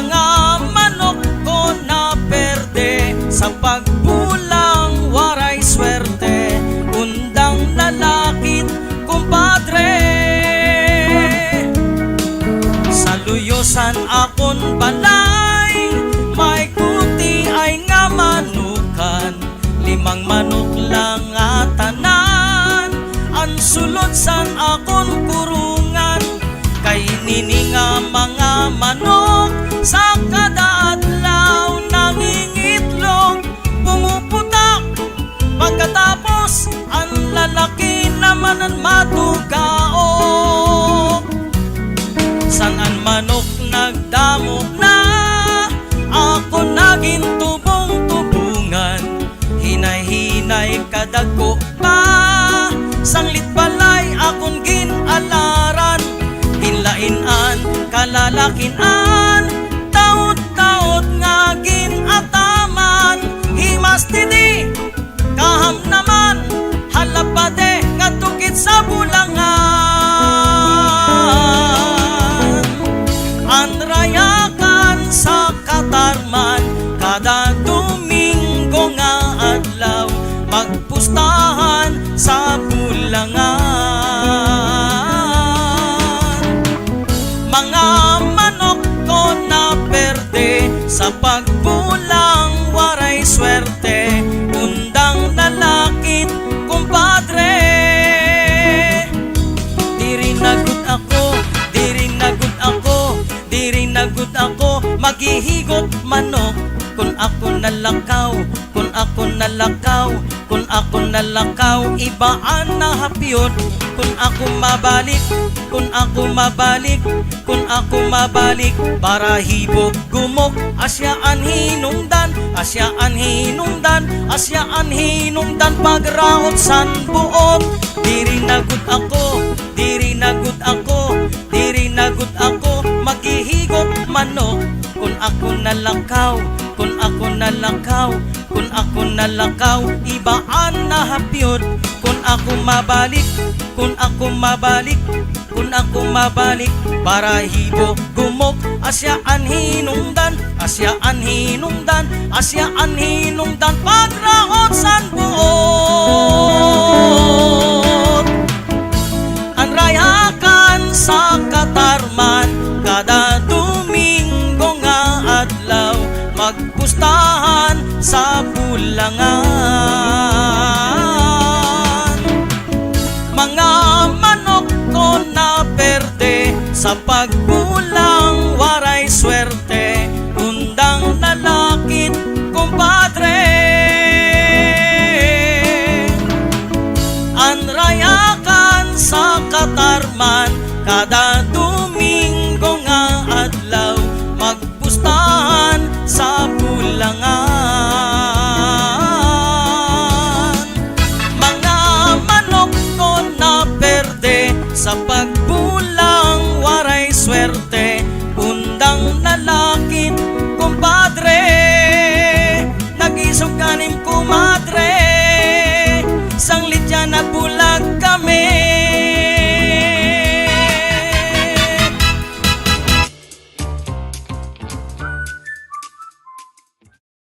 Mga manok ko na perde, sa pagbulang waray swerte, undang lalakit kumpadre. Sa luyusan akon balay, may kuti ay nga manukan, 5 manok lang atanan, ang sulod san akon kurungan. Kay nini nga mga manok, sa kada adlaw nangingitlog, pumuputak. Pagkatapos ang lalaki naman ang matugaok. San ang manok nagdamok na, ako naging tubong-tubungan, hinay-hinay kadagko pa, sanglit balay akong ginalaran. Hinlainan, kalalakinan, taot-taot nga ginataman. Himas tidi, kaham naman, halapade nga tukit sa bulangan. Ang rayakan sa Katarman, kada Domingo nga adlaw, magpustahan sa bulangan. Mga manok ko na perde, sa pagbulang waray swerte, undang lalakit kumpadre. Diri nagud ako, diri nagud ako, diri nagud ako, maghihigot manok. Kung ako nalakaw, kung ako nalakaw, kung ako nalakaw, ibaan na hapyot. Kung ako mabalik, kung ako mabalik, kung ako mabalik, para hibok gumok, asyaan hinungdan, asyaan hinungdan, asyaan hinungdan, pagraot san buot. Diri nagud ako, diri nagud ako, diri nagud ako, maghihigot manok. Kung ako nalakaw, kung ako nalakaw, kung ako nalakaw, ibaan na hapyot. Kung ako mabalik, kung ako mabalik, kung ako mabalik, para hibok gumok, asyaan hinungdan, asyaan hinungdan, asyaan hinungdan, pagraot san buot. Ang Rayhakan sa Katarman, kada Domingo nga adlaw, magpustahan sa bulangan. Mga manok ko na perde, sa pagbulang waray swerte, undang lalakit kumpadre. Ang Rayhakan sa Katarman, kada Domingo nga adlaw, magpustahan sa bulangan. Mga manok ko na perde, sa pagbulang waray swerte, undang nala